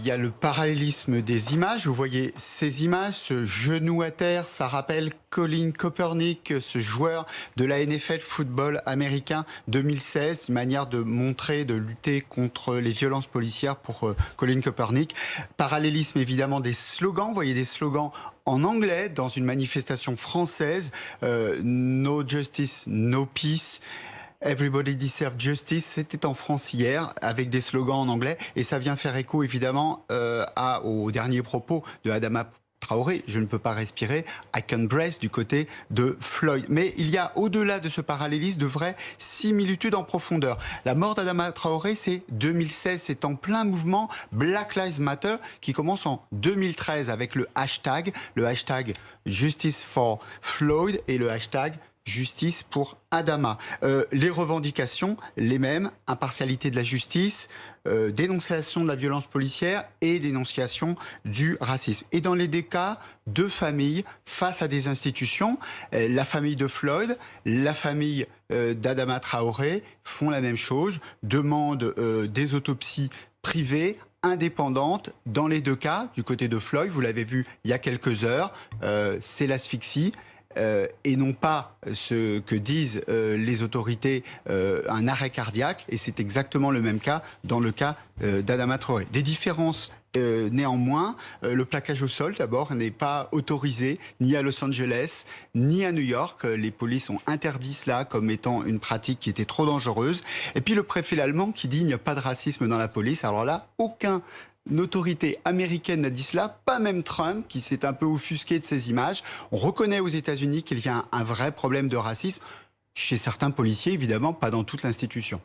y a le parallélisme des images. Vous voyez ces images, ce genou à terre, ça rappelle Colin Kaepernick, ce joueur de la NFL football américain 2016, une manière de montrer, de lutter contre les violences policières pour Colin Kaepernick. Parallélisme évidemment des slogans. Vous voyez des slogans en anglais dans une manifestation française. No justice, no peace. Everybody deserves justice, c'était en France hier avec des slogans en anglais et ça vient faire écho évidemment aux derniers propos de Adama Traoré, je ne peux pas respirer, I can breathe du côté de Floyd. Mais il y a au-delà de ce parallélisme de vraies similitudes en profondeur. La mort d'Adama Traoré, c'est 2016, c'est en plein mouvement Black Lives Matter qui commence en 2013 avec le hashtag Justice for Floyd et le hashtag Justice pour Adama. Les revendications, les mêmes, impartialité de la justice, dénonciation de la violence policière et dénonciation du racisme. Et dans les deux cas, deux familles face à des institutions, la famille de Floyd, la famille d'Adama Traoré font la même chose, demandent des autopsies privées, indépendante dans les deux cas. Du côté de Floyd, vous l'avez vu il y a quelques heures, c'est l'asphyxie. Et non pas ce que disent les autorités, un arrêt cardiaque. Et c'est exactement le même cas dans le cas d'Adama Traoré. Des différences néanmoins. Le plaquage au sol, d'abord, n'est pas autorisé ni à Los Angeles, ni à New York. Les polices ont interdit cela comme étant une pratique qui était trop dangereuse. Et puis le préfet allemand qui dit qu'il n'y a pas de racisme dans la police. Alors là, aucune autorité américaine n'a dit cela, pas même Trump, qui s'est un peu offusqué de ces images. On reconnaît aux États-Unis qu'il y a un vrai problème de racisme chez certains policiers, évidemment, pas dans toute l'institution.